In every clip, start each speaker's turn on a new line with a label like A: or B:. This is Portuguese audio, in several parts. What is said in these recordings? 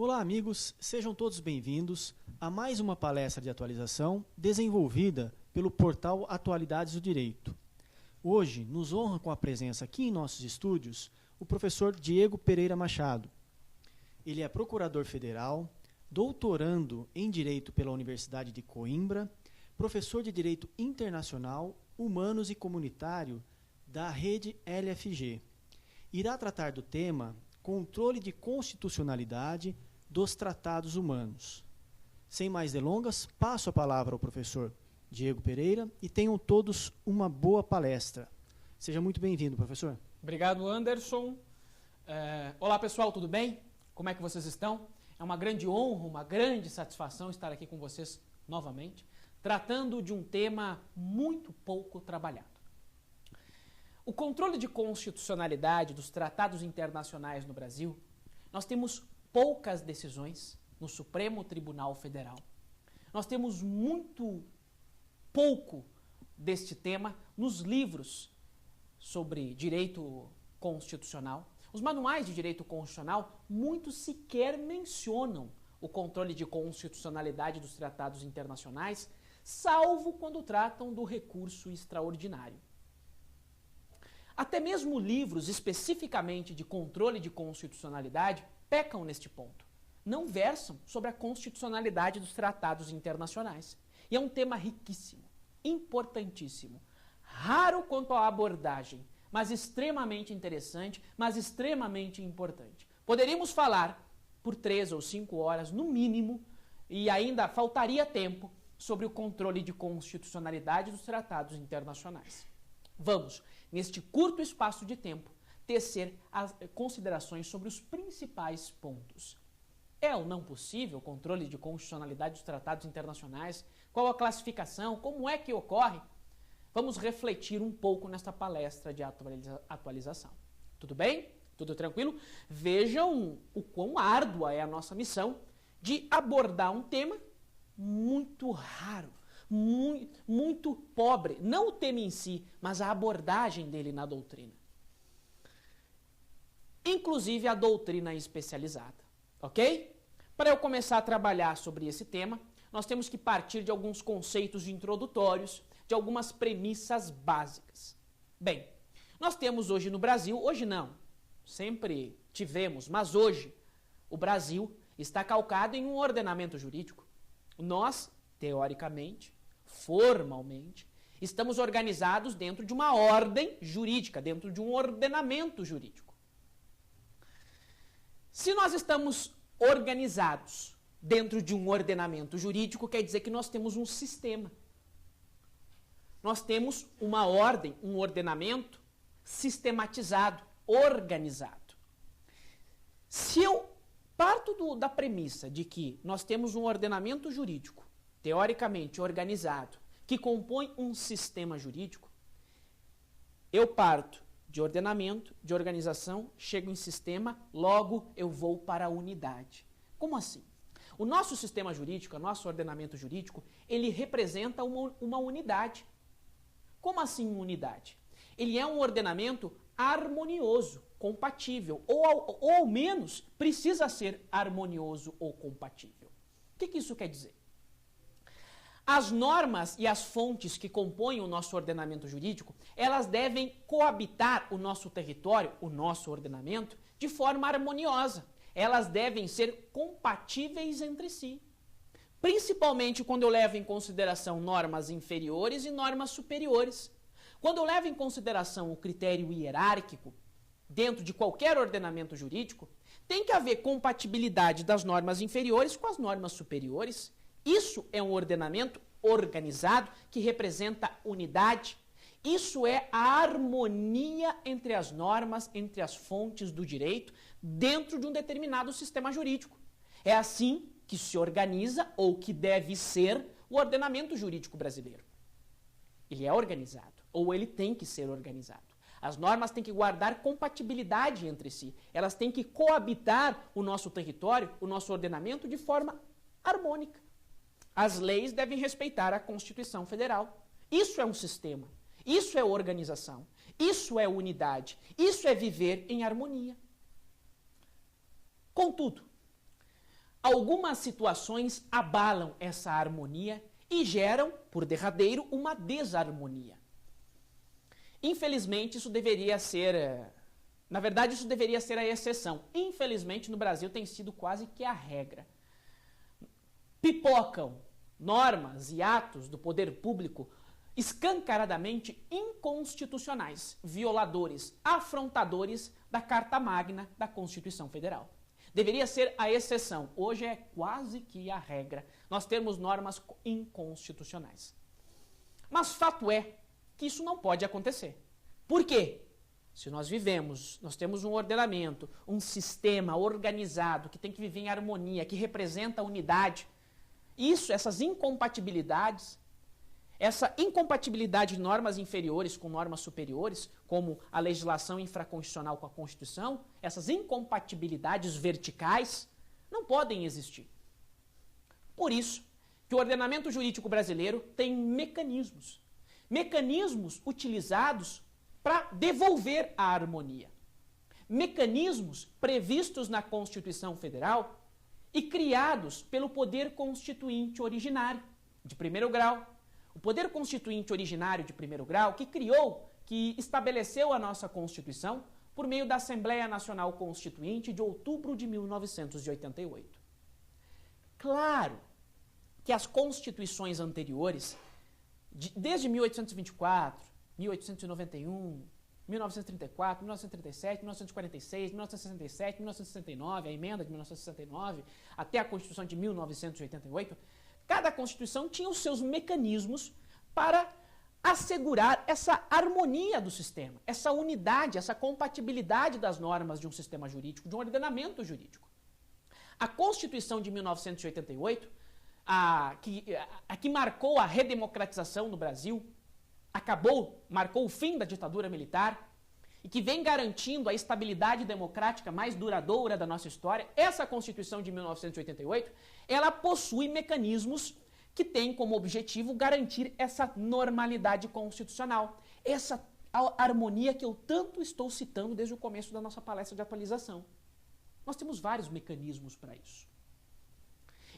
A: Olá, amigos, sejam todos bem-vindos a mais uma palestra de atualização desenvolvida pelo portal Atualidades do Direito. Hoje, nos honra com a presença aqui em nossos estúdios o professor Diego Pereira Machado. Ele é procurador federal, doutorando em Direito pela Universidade de Coimbra, professor de Direito Internacional, Humanos e Comunitário da rede LFG. Irá tratar do tema Controle de Constitucionalidade dos Tratados Humanos. Sem mais delongas, passo a palavra ao professor Diego Pereira e tenham todos uma boa palestra. Seja muito bem-vindo, professor.
B: Obrigado, Anderson. Olá, pessoal, tudo bem? Como é que vocês estão? É uma grande honra, uma grande satisfação estar aqui com vocês novamente, tratando de um tema muito pouco trabalhado. O controle de constitucionalidade dos tratados internacionais no Brasil, nós temos poucas decisões no Supremo Tribunal Federal. Nós temos muito pouco deste tema nos livros sobre direito constitucional. Os manuais de direito constitucional, muitos sequer mencionam o controle de constitucionalidade dos tratados internacionais, salvo quando tratam do recurso extraordinário. Até mesmo livros especificamente de controle de constitucionalidade pecam neste ponto. Não versam sobre a constitucionalidade dos tratados internacionais. E é um tema riquíssimo, importantíssimo, raro quanto à abordagem, mas extremamente interessante, mas extremamente importante. Poderíamos falar por 3 ou 5 horas, no mínimo, e ainda faltaria tempo sobre o controle de constitucionalidade dos tratados internacionais. Vamos, neste curto espaço de tempo, tecer as considerações sobre os principais pontos. É ou não possível o controle de constitucionalidade dos tratados internacionais? Qual a classificação? Como é que ocorre? Vamos refletir um pouco nesta palestra de atualização. Tudo bem? Tudo tranquilo? Vejam o quão árdua é a nossa missão de abordar um tema muito raro, muito pobre. Não o tema em si, mas a abordagem dele na doutrina. Inclusive a doutrina especializada. Ok? Para eu começar a trabalhar sobre esse tema, nós temos que partir de alguns conceitos introdutórios, de algumas premissas básicas. Bem, nós temos hoje no Brasil, hoje não, sempre tivemos, mas hoje o Brasil está calcado em um ordenamento jurídico. Nós, teoricamente, formalmente, estamos organizados dentro de uma ordem jurídica, dentro de um ordenamento jurídico. Se nós estamos organizados dentro de um ordenamento jurídico, quer dizer que nós temos um sistema. Nós temos uma ordem, um ordenamento sistematizado, organizado. Se eu parto da premissa de que nós temos um ordenamento jurídico, teoricamente organizado, que compõe um sistema jurídico, eu parto de ordenamento, de organização, chego em sistema, logo eu vou para a unidade. Como assim? O nosso sistema jurídico, o nosso ordenamento jurídico, ele representa uma unidade. Como assim unidade? Ele é um ordenamento harmonioso, compatível, ou ao menos precisa ser harmonioso ou compatível. O que isso quer dizer? As normas e as fontes que compõem o nosso ordenamento jurídico, elas devem coabitar o nosso território, o nosso ordenamento, de forma harmoniosa. Elas devem ser compatíveis entre si. Principalmente quando eu levo em consideração normas inferiores e normas superiores. Quando eu levo em consideração o critério hierárquico, dentro de qualquer ordenamento jurídico, tem que haver compatibilidade das normas inferiores com as normas superiores. Isso é um ordenamento organizado que representa unidade. Isso é a harmonia entre as normas, entre as fontes do direito, dentro de um determinado sistema jurídico. É assim que se organiza, ou que deve ser, o ordenamento jurídico brasileiro. Ele é organizado, ou ele tem que ser organizado. As normas têm que guardar compatibilidade entre si. Elas têm que coabitar o nosso território, o nosso ordenamento, de forma harmônica. As leis devem respeitar a Constituição Federal. Isso é um sistema. Isso é organização. Isso é unidade. Isso é viver em harmonia. Contudo, algumas situações abalam essa harmonia e geram, por derradeiro, uma desarmonia. Infelizmente, isso deveria ser... Na verdade, isso deveria ser a exceção. Infelizmente, no Brasil tem sido quase que a regra. Pipocam normas e atos do poder público escancaradamente inconstitucionais, violadores, afrontadores da Carta Magna da Constituição Federal. Deveria ser a exceção. Hoje é quase que a regra. Nós temos normas inconstitucionais. Mas fato é que isso não pode acontecer. Por quê? Se nós temos um ordenamento, um sistema organizado que tem que viver em harmonia, que representa a unidade, essas incompatibilidades, essa incompatibilidade de normas inferiores com normas superiores, como a legislação infraconstitucional com a Constituição, essas incompatibilidades verticais não podem existir. Por isso que o ordenamento jurídico brasileiro tem mecanismos utilizados para devolver a harmonia. Mecanismos previstos na Constituição Federal e criados pelo Poder Constituinte originário de primeiro grau. O Poder Constituinte originário de primeiro grau que estabeleceu a nossa Constituição por meio da Assembleia Nacional Constituinte de outubro de 1988. Claro que as constituições anteriores, desde 1824, 1891, 1934, 1937, 1946, 1967, 1969, a emenda de 1969, até a Constituição de 1988, cada Constituição tinha os seus mecanismos para assegurar essa harmonia do sistema, essa unidade, essa compatibilidade das normas de um sistema jurídico, de um ordenamento jurídico. A Constituição de 1988, a que marcou a redemocratização no Brasil, marcou o fim da ditadura militar e que vem garantindo a estabilidade democrática mais duradoura da nossa história, essa Constituição de 1988, ela possui mecanismos que têm como objetivo garantir essa normalidade constitucional, essa harmonia que eu tanto estou citando desde o começo da nossa palestra de atualização. Nós temos vários mecanismos para isso.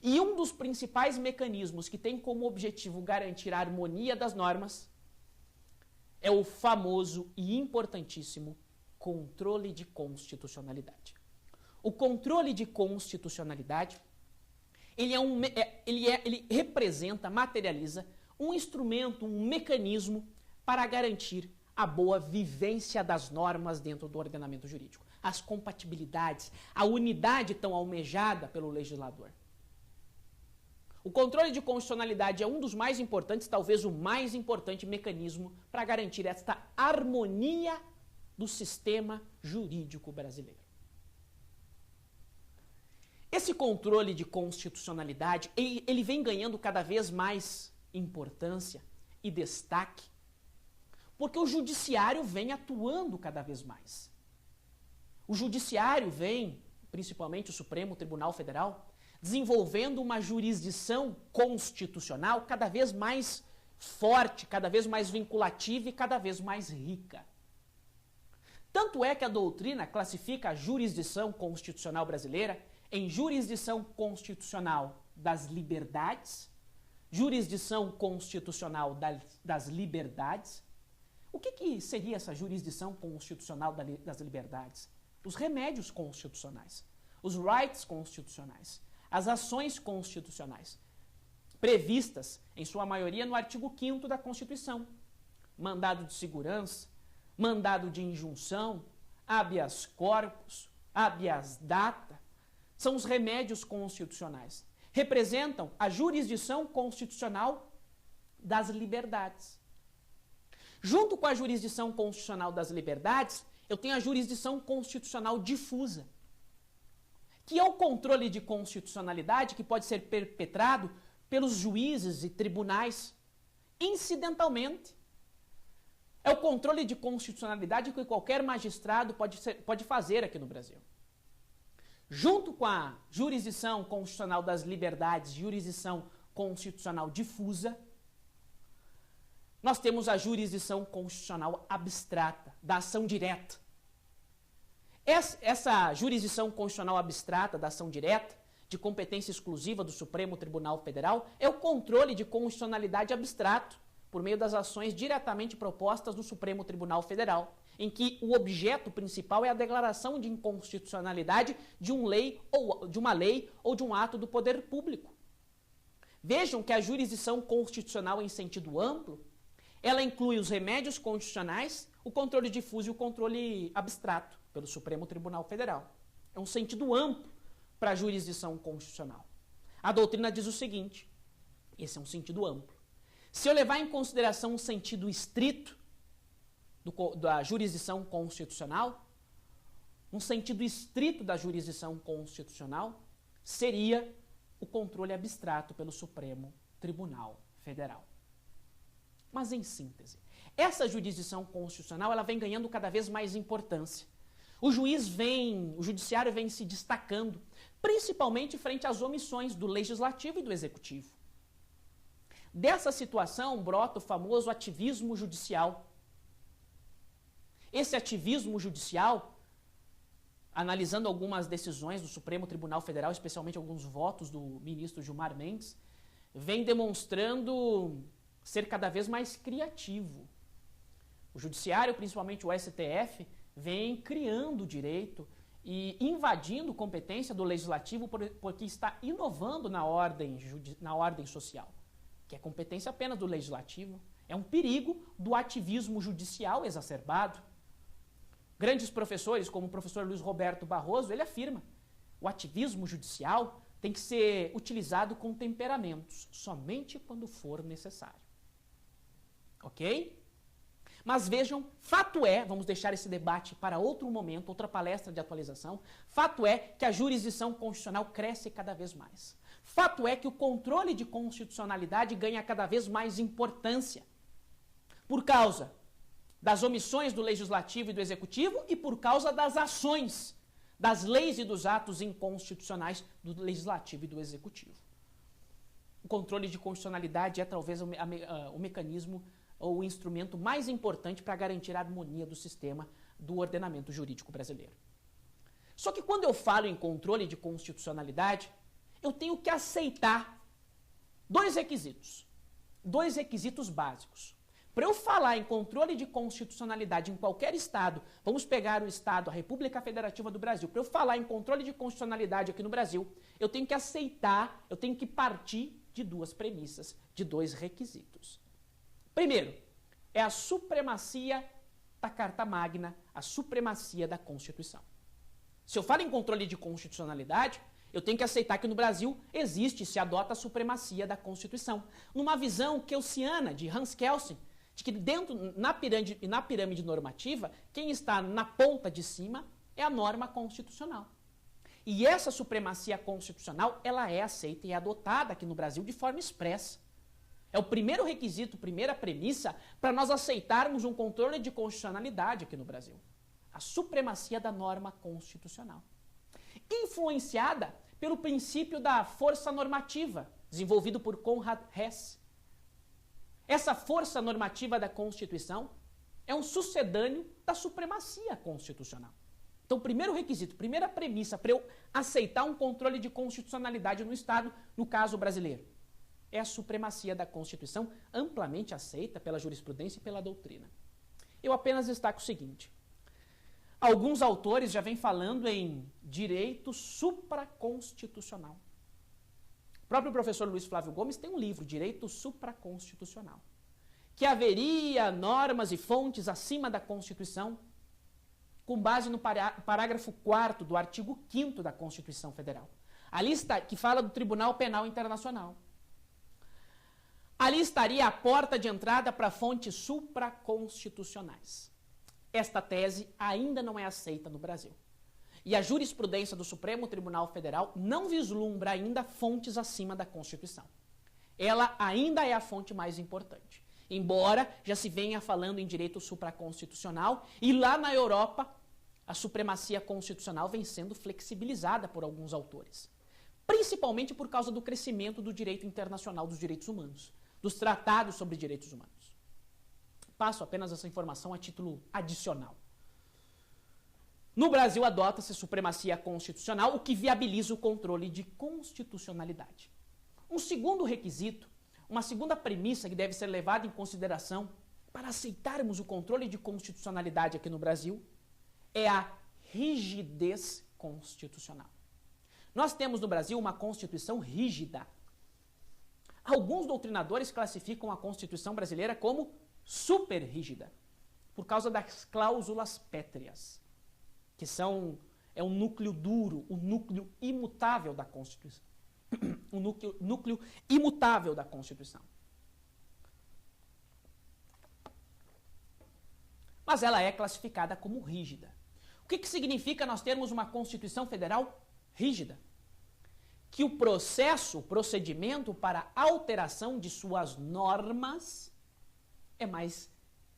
B: E um dos principais mecanismos que tem como objetivo garantir a harmonia das normas é o famoso e importantíssimo controle de constitucionalidade. O controle de constitucionalidade, ele representa, materializa um instrumento, um mecanismo para garantir a boa vivência das normas dentro do ordenamento jurídico. As compatibilidades, a unidade tão almejada pelo legislador. O controle de constitucionalidade é um dos mais importantes, talvez o mais importante mecanismo para garantir esta harmonia do sistema jurídico brasileiro. Esse controle de constitucionalidade, ele vem ganhando cada vez mais importância e destaque, porque o judiciário vem atuando cada vez mais. O judiciário vem, principalmente o Supremo Tribunal Federal, desenvolvendo uma jurisdição constitucional cada vez mais forte, cada vez mais vinculativa e cada vez mais rica. Tanto é que a doutrina classifica a jurisdição constitucional brasileira em jurisdição constitucional das liberdades, jurisdição constitucional das liberdades. O que seria essa jurisdição constitucional das liberdades? Os remédios constitucionais, os rights constitucionais, as ações constitucionais, previstas, em sua maioria, no artigo 5º da Constituição. Mandado de segurança, mandado de injunção, habeas corpus, habeas data, são os remédios constitucionais. Representam a jurisdição constitucional das liberdades. Junto com a jurisdição constitucional das liberdades, eu tenho a jurisdição constitucional difusa, que é o controle de constitucionalidade que pode ser perpetrado pelos juízes e tribunais incidentalmente. É o controle de constitucionalidade que qualquer magistrado pode fazer aqui no Brasil. Junto com a jurisdição constitucional das liberdades, jurisdição constitucional difusa, nós temos a jurisdição constitucional abstrata, da ação direta. Essa jurisdição constitucional abstrata da ação direta de competência exclusiva do Supremo Tribunal Federal é o controle de constitucionalidade abstrato, por meio das ações diretamente propostas no Supremo Tribunal Federal, em que o objeto principal é a declaração de inconstitucionalidade de uma lei ou de um ato do poder público. Vejam que a jurisdição constitucional em sentido amplo, ela inclui os remédios constitucionais, o controle difuso e o controle abstrato pelo Supremo Tribunal Federal. É um sentido amplo para a jurisdição constitucional. A doutrina diz o seguinte, esse é um sentido amplo. Se eu levar em consideração um sentido estrito da jurisdição constitucional, um sentido estrito da jurisdição constitucional seria o controle abstrato pelo Supremo Tribunal Federal. Mas, em síntese, essa jurisdição constitucional ela vem ganhando cada vez mais importância. O judiciário vem se destacando, principalmente frente às omissões do Legislativo e do Executivo. Dessa situação brota o famoso ativismo judicial. Esse ativismo judicial, analisando algumas decisões do Supremo Tribunal Federal, especialmente alguns votos do ministro Gilmar Mendes, vem demonstrando ser cada vez mais criativo. O judiciário, principalmente o STF, vem criando direito e invadindo competência do Legislativo porque está inovando na ordem social, que é competência apenas do Legislativo. É um perigo do ativismo judicial exacerbado. Grandes professores, como o professor Luiz Roberto Barroso, ele afirma: o ativismo judicial tem que ser utilizado com temperamentos, somente quando for necessário. Ok? Mas vejam, fato é, vamos deixar esse debate para outro momento, outra palestra de atualização, fato é que a jurisdição constitucional cresce cada vez mais. Fato é que o controle de constitucionalidade ganha cada vez mais importância por causa das omissões do Legislativo e do Executivo e por causa das ações, das leis e dos atos inconstitucionais do Legislativo e do Executivo. O controle de constitucionalidade é talvez o mecanismo ou o instrumento mais importante para garantir a harmonia do sistema do ordenamento jurídico brasileiro. Só que quando eu falo em controle de constitucionalidade, eu tenho que aceitar dois requisitos básicos. Para eu falar em controle de constitucionalidade em qualquer estado, vamos pegar o estado, a República Federativa do Brasil, para eu falar em controle de constitucionalidade aqui no Brasil, eu tenho que aceitar, eu tenho que partir de duas premissas, de dois requisitos. Primeiro, é a supremacia da Carta Magna, a supremacia da Constituição. Se eu falo em controle de constitucionalidade, eu tenho que aceitar que no Brasil existe, se adota a supremacia da Constituição. Numa visão kelsciana de Hans Kelsen, de que na pirâmide normativa, quem está na ponta de cima é a norma constitucional. E essa supremacia constitucional, ela é aceita e é adotada aqui no Brasil de forma expressa. É o primeiro requisito, primeira premissa para nós aceitarmos um controle de constitucionalidade aqui no Brasil. A supremacia da norma constitucional. Influenciada pelo princípio da força normativa, desenvolvido por Conrad Hess. Essa força normativa da Constituição é um sucedâneo da supremacia constitucional. Então, primeiro requisito, primeira premissa para eu aceitar um controle de constitucionalidade no Estado, no caso brasileiro, é a supremacia da Constituição, amplamente aceita pela jurisprudência e pela doutrina. Eu apenas destaco o seguinte: alguns autores já vêm falando em direito supraconstitucional. O próprio professor Luiz Flávio Gomes tem um livro, Direito Supraconstitucional, que haveria normas e fontes acima da Constituição, com base no parágrafo 4º do artigo 5º da Constituição Federal. Ali está, que fala do Tribunal Penal Internacional. Ali estaria a porta de entrada para fontes supraconstitucionais. Esta tese ainda não é aceita no Brasil. E a jurisprudência do Supremo Tribunal Federal não vislumbra ainda fontes acima da Constituição. Ela ainda é a fonte mais importante. Embora já se venha falando em direito supraconstitucional, e lá na Europa a supremacia constitucional vem sendo flexibilizada por alguns autores. Principalmente por causa do crescimento do direito internacional dos direitos humanos, dos tratados sobre direitos humanos. Passo apenas essa informação a título adicional. No Brasil, adota-se a supremacia constitucional, o que viabiliza o controle de constitucionalidade. Um segundo requisito, uma segunda premissa que deve ser levada em consideração para aceitarmos o controle de constitucionalidade aqui no Brasil é a rigidez constitucional. Nós temos no Brasil uma Constituição rígida. Alguns doutrinadores classificam a Constituição brasileira como super rígida, por causa das cláusulas pétreas, que é um núcleo duro, o núcleo imutável da Constituição. O núcleo imutável da Constituição. Mas ela é classificada como rígida. O que significa nós termos uma Constituição Federal rígida? Que o procedimento para alteração de suas normas é mais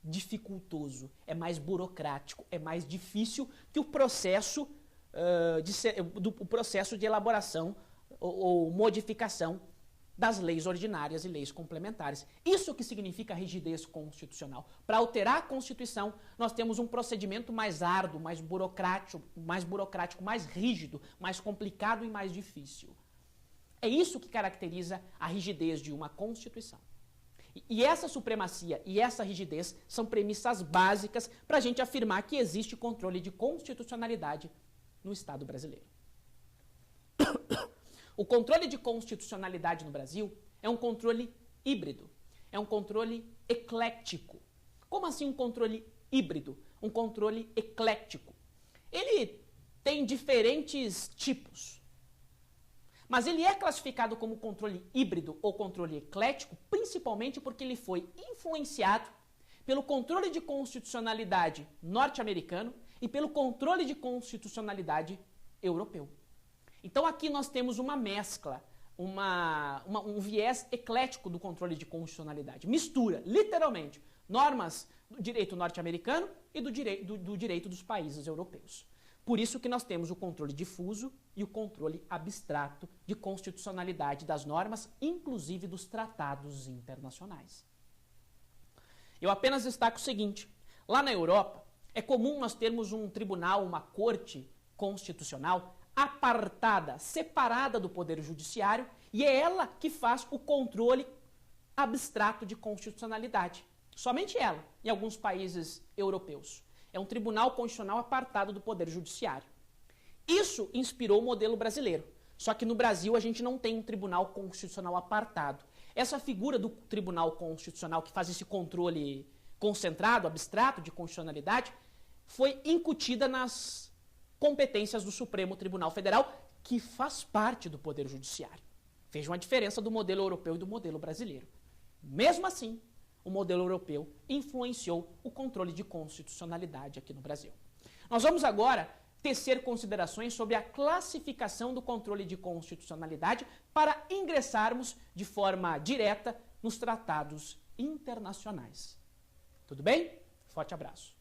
B: dificultoso, é mais burocrático, é mais difícil que o processo de elaboração ou modificação das leis ordinárias e leis complementares. Isso que significa rigidez constitucional. Para alterar a Constituição, nós temos um procedimento mais árduo, mais burocrático, mais rígido, mais complicado e mais difícil. É isso que caracteriza a rigidez de uma Constituição. E essa supremacia e essa rigidez são premissas básicas para a gente afirmar que existe controle de constitucionalidade no Estado brasileiro. O controle de constitucionalidade no Brasil é um controle híbrido, é um controle eclético. Como assim um controle híbrido? Um controle eclético. Ele tem diferentes tipos, mas ele é classificado como controle híbrido ou controle eclético principalmente porque ele foi influenciado pelo controle de constitucionalidade norte-americano e pelo controle de constitucionalidade europeu. Então aqui nós temos uma mescla, um viés eclético do controle de constitucionalidade. Mistura, literalmente, normas do direito norte-americano e do direito dos países europeus. Por isso que nós temos o controle difuso e o controle abstrato de constitucionalidade das normas, inclusive dos tratados internacionais. Eu apenas destaco o seguinte, lá na Europa é comum nós termos um tribunal, uma corte constitucional apartada, separada do Poder Judiciário, e é ela que faz o controle abstrato de constitucionalidade. Somente ela, em alguns países europeus. É um tribunal constitucional apartado do Poder Judiciário. Isso inspirou o modelo brasileiro. Só que no Brasil a gente não tem um tribunal constitucional apartado. Essa figura do tribunal constitucional que faz esse controle concentrado, abstrato de constitucionalidade, foi incutida nas competências do Supremo Tribunal Federal, que faz parte do Poder Judiciário. Vejam a diferença do modelo europeu e do modelo brasileiro. Mesmo assim, o modelo europeu influenciou o controle de constitucionalidade aqui no Brasil. Nós vamos agora tecer considerações sobre a classificação do controle de constitucionalidade para ingressarmos de forma direta nos tratados internacionais. Tudo bem? Forte abraço.